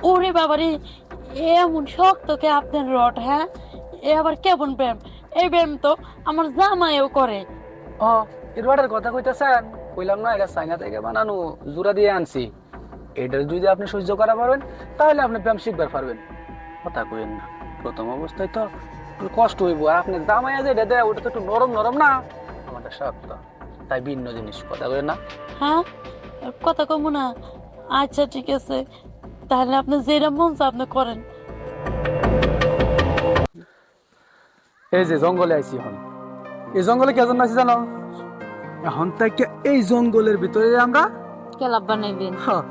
ওরে বাবারে, এমন শক্তকে আপনার রড, হ্যাঁ? এ আবার কেমন ব্যায়াম? এই ব্যায়াম তো আমার জামাইও করে। ও, এর কথা কইতেছেন? কইলাম না, এটা চাইনা থেকে বানানো, জোড়া দিয়ে আনছি। এটা যদি আপনি সহ্য করা পারবেন তাহলে আপনি ব্যায়াম শিখবার পারবেন। কথা কইেন না, প্রথম অবস্থায় তো একটু কষ্ট হইব। আর আপনি জামাইয়া যেটা দেয় ওটা তো একটু নরম নরম না, আমাদের শক্ত, তাই ভিন্ন জিনিস। কথা কইেন না। হ্যাঁ, কথা কমু না? আচ্ছা ঠিক আছে, তাহলে আপনি যেটা মন চায় আপনি করেন। এই যে জঙ্গলে আইছি এখন, এই জঙ্গলে কে জন্য আছি জানো? এখন থেকে এই জঙ্গলের ভিতরে আমরা, কেলাব বানাইবেন? হ্যাঁ,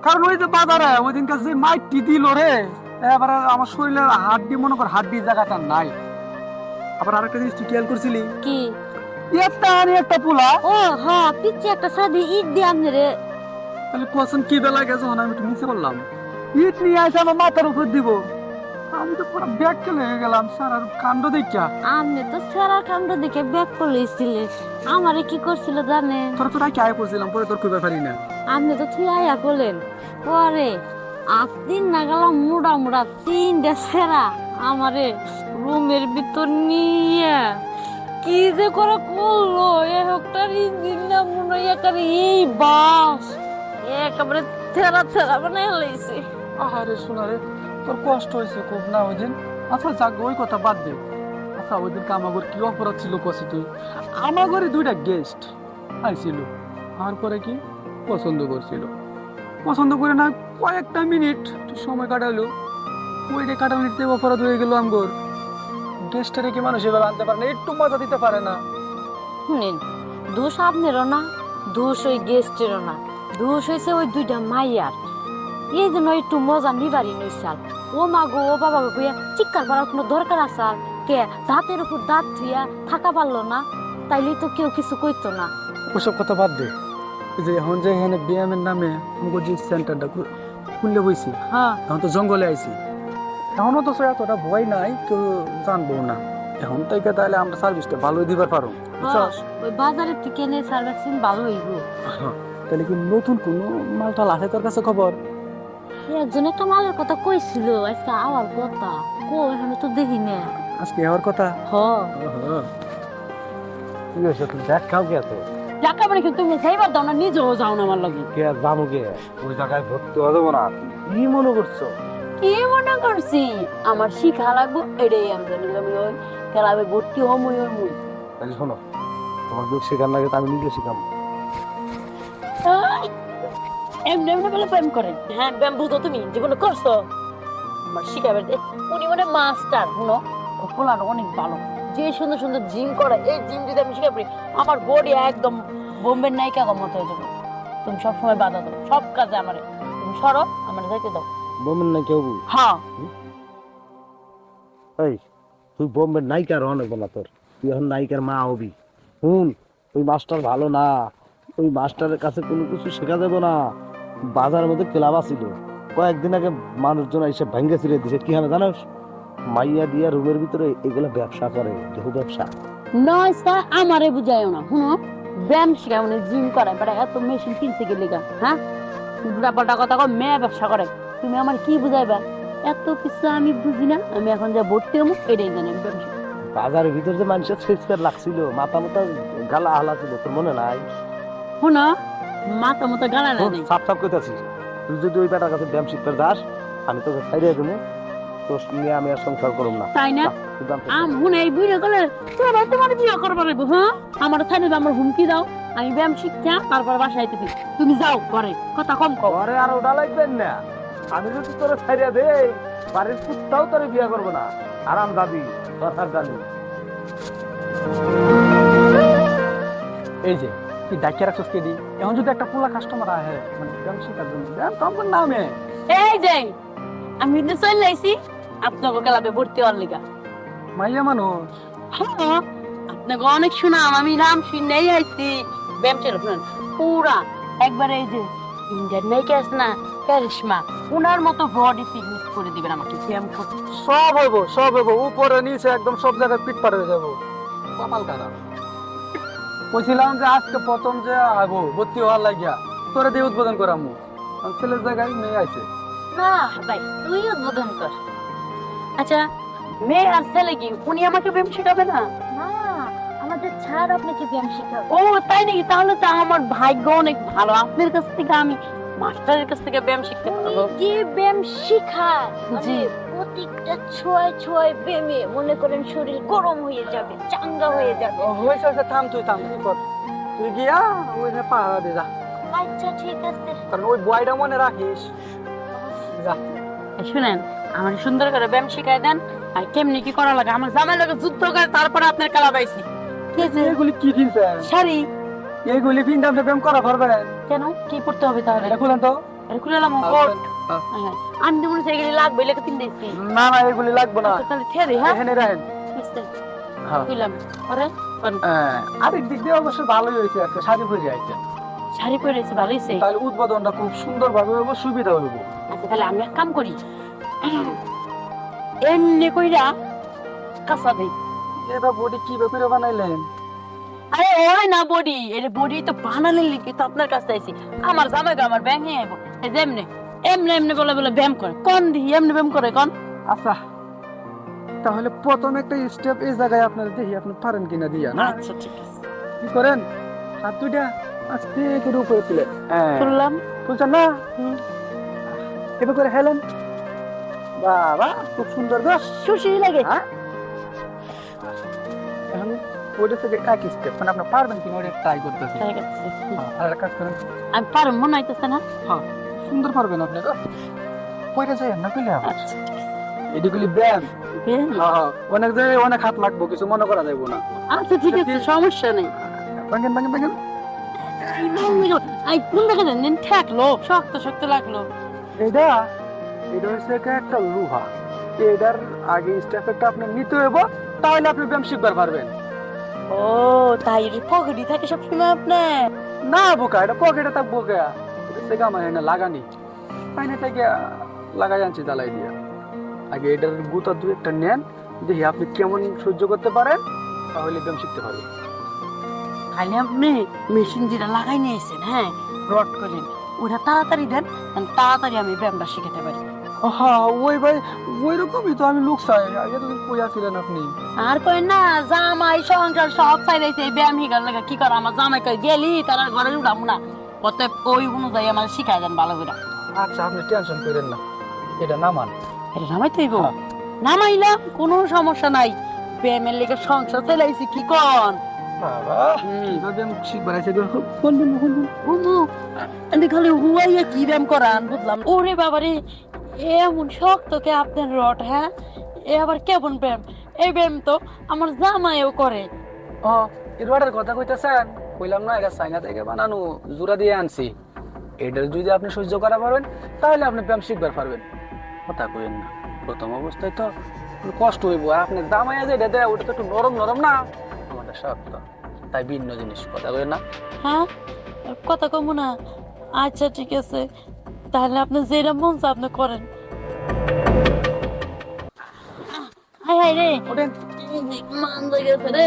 কারণ ওই যে বাজারে ওই দিনকার যে মাইটি দিল রে, এবারে আমার শরীরের হাড্ডি, মনে কর হাড্ডি জায়গাটা নাই। আবার আরেকটা জিনিস তুই খেয়াল করছিলি? কি? একটা পোলা, ও হ্যাঁ, পিচ্ছে একটা সাদি ইট দিয়ে আপনি রে। তাহলে কখন কি বেলা গেছে, আমি একটু মিশে বললাম, ইট নিয়ে আসে আমার মাথার উপর দিব। আমি তো পুরো ব্যাগ লেগে গেলাম স্যার, আর কাণ্ড দেখা। আপনি তো সেরা কাণ্ড দেখে ব্যাক করলেছিলেন, আমারে কি করছিল জানেন? তোরা তো রাখি আয় পড়ছিলাম, পরে তোর খুঁজে পারি না। আপনি তো তুই আয়া করলেন, পরে আপদিন না গেলাম মুড়া মুড়া তিনটা সেরা আমারে রুমের ভিতর নিয়ে কি যে করে করলো। একটার ইঞ্জিন না মনে হয় একেবারে এই বাস একেবারে থেরা থেরা বানাই লাইছে। আরে শোনা রে, তোর কষ্ট হয়েছে খুব না ওই দিন? আচ্ছা যাক, ওই কথা বাদ দে। আচ্ছা ওই দিন আমাগর কি অপরাধ ছিল কষি তুই? আমাগরে দুইটা গেস্ট আইছিল, আর পরে কি পছন্দ করছিল, পছন্দ করে না কয়েকটা মিনিট সময় কাটালো, ওইটা কাটানোতে অপরাধ হয়ে গেল আমগর। গেস্টের কি মানুষ এভাবে আনতে পারে না? একটু মজা দিতে পারে না? শুনেন, দোষ আপনারও না, দোষ ওই গেস্টেরও না, দোষ হয়েছে ওই দুইটা মাইয়ার। এই জন্য একটু মজা নিবারই নইসাল। ও মা গো, ও বাবা গো কইয়া চিৎকার করার কোনো দরকার আছে? আর কে দাঁতের উপর দাঁত থুইয়া থাকা পারলো না? তাইলে তো কেউ কিছু কইতো না। ওসব কথা বাদ দে। এই যে এখন যে এখানে ব্যায়ামের নামে আমাকে যে সেন্টারটা খুললে বইছি, হ্যাঁ, এখন তো জঙ্গলে আইছি, এখনো তো সে এতটা ভয় নাই, কেউ জানবো না। এখন থেকে তাহলে আমরা সার্ভিসটা ভালোই দিবার পারো, বুঝছস? ওই বাজারের থেকে এনে সার্ভিসিং ভালো হইব। তাহলে কি নতুন কোনো মালটাল আছে তোর কাছে খবর? একজন একটা মালের কথা কইছিল আজকে আওয়ার কথা, কো এখানে তো দেখি না। আজকে হওয়ার কথা। হ, ঠিক আছে, তুই দেখ খাও কে তো যাকা মানে কি তুমি যাইবার দাও না, নিজেও যাও না আমার লগে? কে যাবো কে, ওই জায়গায় ভর্তি হওয়া যাবো না। কি মনে করছো? কি মনে করছি আমার শিখা লাগবো, এটাই আমি জানি। আমি ওই ক্লাবে ভর্তি হম ওই মুই। তাহলে শোনো, তোমার দুধ শেখার লাগে তো আমি নিজে শিখাবো। এমনি এমনি বলে প্রেম করেন? হ্যাঁ, ব্যায়াম বুঝো তুমি জীবনে করছো? আমার শিখাবেন উনি মানে মাস্টার। শুনো, ও পোলাটা অনেক ভালো, যে সুন্দর সুন্দর জিম করে। এই জিম যদি আমি শিখাবি, আমার বডি একদম বোম্বের নায়িকা মতো হয়ে যাবে। তুমি সবসময় বাধা দাও সব কাজে আমারে, তুমি সরো, আমার যাইতে দাও। বোমের না কেউ? হ্যাঁ, এই, তুই বোম্বের নায়িকার অনেক বলা তোর, তুই এখন নায়িকার মা হবি। শুন, ওই মাস্টার ভালো না, ওই মাস্টারের কাছে কোনো কিছু শেখা যাবে না। বাজারের মধ্যে ক্লাব ছিল, কয়েকদিন আগে মানুষজন এসে ভেঙ্গে ছিঁড়ে দিছে। কি হবে জানোস? মাইয়া দিয়া রুমের ভিতরে এগুলো ব্যবসা করে, দেহ ব্যবসা। নয় স্যার, আমারে বুঝাইও না। শুনো, ব্যায়াম শিখায় মানে জিম করায়, বেটা এত মেশিন কিনছে কি লেগা? হ্যাঁ, উল্টাপাল্টা কথা কও, মেয়ে ব্যবসা করে। তুমি আমার কি বুঝাইবা? এত কিছু আমি বুঝি না। আমি এখন যা ভর্তি হবো এটাই জানি আমি ব্যবসা। বাজারের ভিতরে যে মানুষের ছিটকার লাগছিল, মাথা মাথা গালা হালা ছিল, তোর মনে নাই? শোনো, মাথা মতো গালা না নেই। সাপ সাপ কইতাছি, তুই যদি ওই বেটার কাছে ব্যায়াম শিখতে যাস, আমি তোকে ছাইড়িয়ে দেবো, তোর নিয়ে আমি আর সংসার করব না। তাই না? শুনে এই বুড়ো গেলে তোমার বিয়ে করবার লাগবো। হ্যাঁ, আমার ছাড়ে আমার হুমকি দাও, আমি ব্যায়াম শিখছা তারপর বাসায় দিবি। তুমি যাও ঘরে, কথা কম কও। ঘরে আর ওটা লাগবেন না, আমি যদি তোরে ছাইড়িয়ে দে, বাড়ির কুত্তাও তোরে বিয়ে করবো না। আরাম দাবি সরকার জানি। এই যে তুই ডাকিয়ে রাখছিস কে দি, এখন যদি একটা পোলা কাস্টমার আহে মানে ব্যায়াম শেখার জন্য, ব্যায়াম তোমার নামে এই যে আমি কিন্তু চলে আইছি আপনাকে ক্লাবে ভর্তি হওয়ার লিগা। মাইয়া মানুষ। হ্যাঁ, আপনাকে অনেক সুনাম, আমি নাম শুনেই আইছি। ব্যায়াম ছিল শুনেন পুরা একবারে। এই যে ইন্ডিয়ান মেয়েকে আছে না, কারিশমা, উনার মতো বডি ফিটনেস করে দিবেন আমাকে ব্যায়াম করতে। সব হইব, উপরে নিচে একদম সব জায়গায় পিট পার হয়ে যাবো। কমাল কারা কইছিলাম যে আজকে প্রথম যে আইবো ভর্তি হওয়ার লাগিয়া তোরে দিয়ে উদ্বোধন করামু, ছেলের জায়গায় মেয়ে আছে। না ভাই তুই উদ্বোধন কর। আচ্ছা মেয়ে আর ছেলে কি উনি আমাকে ব্যায়াম শেখাবে না? না, আমাদের ছাড় আপনাকে ব্যায়াম শেখাবো। ও তাই নাকি? তাহলে তো আমার ভাগ্য অনেক ভালো, আপনার কাছ থেকে আমি মাস্টারের কাছ থেকে ব্যায়াম শিখতে পারবো। যে ব্যায়াম শিখায় জি। প্রত্যেকটা ছোঁয় ছোঁয় ব্যায়ামে মনে করেন শরীর গরম হয়ে যাবে, চাঙ্গা হয়ে যাবে। হয়েছে হয়েছে, থাম তুই কর। তুই গিয়া ওই যে পাহারা দে যা, আচ্ছা ঠিক আছে। কারণ ওই বয়টা মনে রাখিস। যা। শুনেন, আমার সুন্দর করে ব্যায়াম শিখাই দেন, আর কেমনি কি করা লাগে আমার জামাই লোকে যুদ্ধ করে তারপরে আপনার খেলা পাইছি। ঠিক আছে? এগুলি কি ফিনছেন? শাড়ি এইগুলি ফিনতে আপনি ব্যায়াম করা পারবেন? কেন কি পড়তে হবে তাহলে? এটা খুলেন তো। এটা খুলে এলাম কোট। হ্যাঁ, আমি তো মনে হচ্ছে এগুলি লাগবে, লেখা তিন দিয়েছি। না না, এগুলি লাগবে না, তাহলে ঠেরে, হ্যাঁ এখানে রাখেন। বুঝতে হ্যাঁ। খুললাম পরে আরেক দিক দিয়ে অবশ্য ভালোই হয়েছে, একটা শাড়ি পরে আইছেন, শাড়ি পরেছি ভালো হয়েছে। তাহলে উদ্বোধনটা খুব সুন্দর ভাবে হইব, সুবিধা হইব। আচ্ছা তাহলে আমি এক কাম করি, এমনি কইরা কাঁচা দিই। এটা বডি কি ব্যাপারে বানাইলেন? আরে ওই না বডি, এটা বডি তো বানালে লিখে তো আপনার কাছে আইছি। আমার জামাইকে আমার ব্যাং হয়ে আইবো। এই যে এমনি এমনি এমনি বলে বলে ব্যায়াম করে কোন দি এমনি ব্যায়াম করে কোন। আচ্ছা, তাহলে প্রথম একটা স্টেপ এই জায়গায় আপনার দেখি আপনি পারেন কিনা দিয়া না। আচ্ছা ঠিক আছে, কি করেন, হাত দুইটা আস্তে করে উপরে তুলে, হ্যাঁ খুললাম। তুলছেন না, এবার করে হেলেন। বাবা খুব সুন্দর গো, সুশি লাগে। হ্যাঁ এখন ওইটা থেকে এক স্টেপ, মানে আপনি পারবেন কিনা ওটা ট্রাই করতেছি। ঠিক আছে, আর একটা কাজ করেন, আমি পারবো মনে হইতেছে না। হ্যাঁ সুন্দর পারবেন আপনি গো, কইরা যাই না কইলে আচ্ছা এদিকগুলি ব্যায়াম। ব্যায়াম? হ্যাঁ অনেক জায়গায় অনেক হাত লাগবো, কিছু মনে করা যাইবো না। আচ্ছা ঠিক আছে, সমস্যা নেই। ভাঙেন ভাঙেন ভাঙেন। আই কোন দেখা যান ঠেকলো, শক্ত শক্ত লাগলো। এটা এটা হচ্ছে একটা লোহা, এটার আগে স্টেপটা আপনি নিতে হইব, তাহলে আপনি ব্যায়াম শিখবার পারবেন। ও তাই পকেটে থাকে সব সময় আপনার? না বোকা, এটা পকেটে থাকবো কে, এটা আমার এনে লাগানি, পাইনে থেকে লাগাই আনছি জ্বালাই দিয়া। আগে এটার গুতা দু একটা নেন, দেখি আপনি কেমন সহ্য করতে পারেন, তাহলে ব্যায়াম শিখতে পারবেন। খালি আপনি মেশিন যেটা লাগাই নিয়েছেন, হ্যাঁ রড করেন, ওটা তাড়াতাড়ি দেন, তাড়াতাড়ি আমি ব্যায়ামটা শিখাতে পারি। হ্যাঁ ওই ভাই, ওই রকমই তো আমি লোক চাই, এতদিন কইয়া ছিলেন আপনি। আর কই না জামাই সংসার সব চাইছে এই ব্যায়াম হিগার লাগা কি কর, আমার জামাই কই গেলি তার ঘরে উঠাবো না, অতএব ওই অনুযায়ী আমার শিখাই দেন ভালো করে। আচ্ছা আপনি টেনশন করেন না, এটা নামান। এটা নামাই তৈব? হ্যাঁ। নামাইলাম, কোনো সমস্যা নাই, ব্যায়ামের লেগে সংসার চালাইছি কি কন। বাবা কিভাবে আমি শিখবার আছে গো, বলবেন না বলবেন। উমু এনে খালি হুয়াইয়া কি ব্যায়াম করান বুঝলাম। ওরে বাবারে, এমন শক্ত কে আপনার রড, হ্যাঁ এ আবার কেমন ব্যায়াম? এই ব্যায়াম তো আমার জামাইও করে। ও এই রডের কথা কইতাছেন, কইলাম না এটা চাইনা থেকে বানানো, জোড়া দিয়ে আনছি। এটার যদি আপনি সহ্য করা পারবেন, তাহলে আপনি ব্যায়াম শিখবার পারবেন। কথা কইেন না, প্রথম অবস্থায় তো একটু কষ্ট হইব, আর আপনি দামাইয়া যে এটা দেয় ওটা তো একটু নরম নরম না, আমাদের শক্ত, তাই ভিন্ন জিনিস। কথা কইেন না। হ্যাঁ কথা কম না। আচ্ছা ঠিক আছে, তাহলে আপনি যেটা মন চায় আপনি করেন। হাই হাই রে, ওঠেন। মান গেছে রে,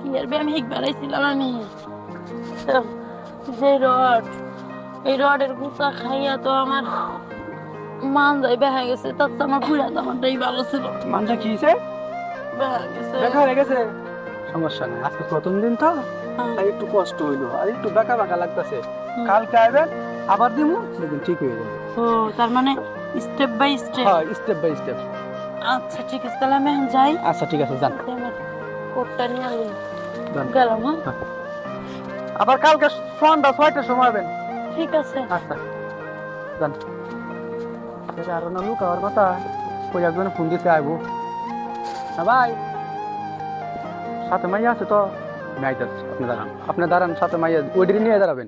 কি আর ব্যায়াম হিক বেড়াইছিলাম আমি। যে রড, এই রডের গুতা খাইয়া তো আমার মান যাই বেহা গেছে, তার তো আমার বুড়া জামাটাই ভালো ছিল। মানটা কি হইছে? বেহা গেছে। দেখা হয়ে গেছে, সমস্যা নেই, আজকে প্রথম দিন তো হ্যাঁ। তাই একটু কষ্ট হইলো, আর একটু বাঁকা বাঁকা লাগতেছে। কালকে আইবেন, আবার দিমু, দেখবেন ঠিক হয়ে যাবে। ও তার মানে স্টেপ বাই স্টেপ। হ্যাঁ স্টেপ বাই স্টেপ। আচ্ছা ঠিক আছে, তাহলে আমি এখন যাই। আচ্ছা ঠিক আছে, যান আমার কোটটা নিয়ে আসবেন। যান। গেলাম, হ্যাঁ আবার কালকে সন্ধ্যা 6টার সময় আইবেন। ঠিক আছে। আচ্ছা যান। আরো না লোক আমার কথা, কই একজনে ফোন দিতে আইবো। হ্যাঁ ভাই, সাথে মাইয়া আছে তো, আমি আইতাছি, আপনি দাঁড়ান, সাথে মাইয়া ওইদিকে নিয়ে দাঁড়াবেন।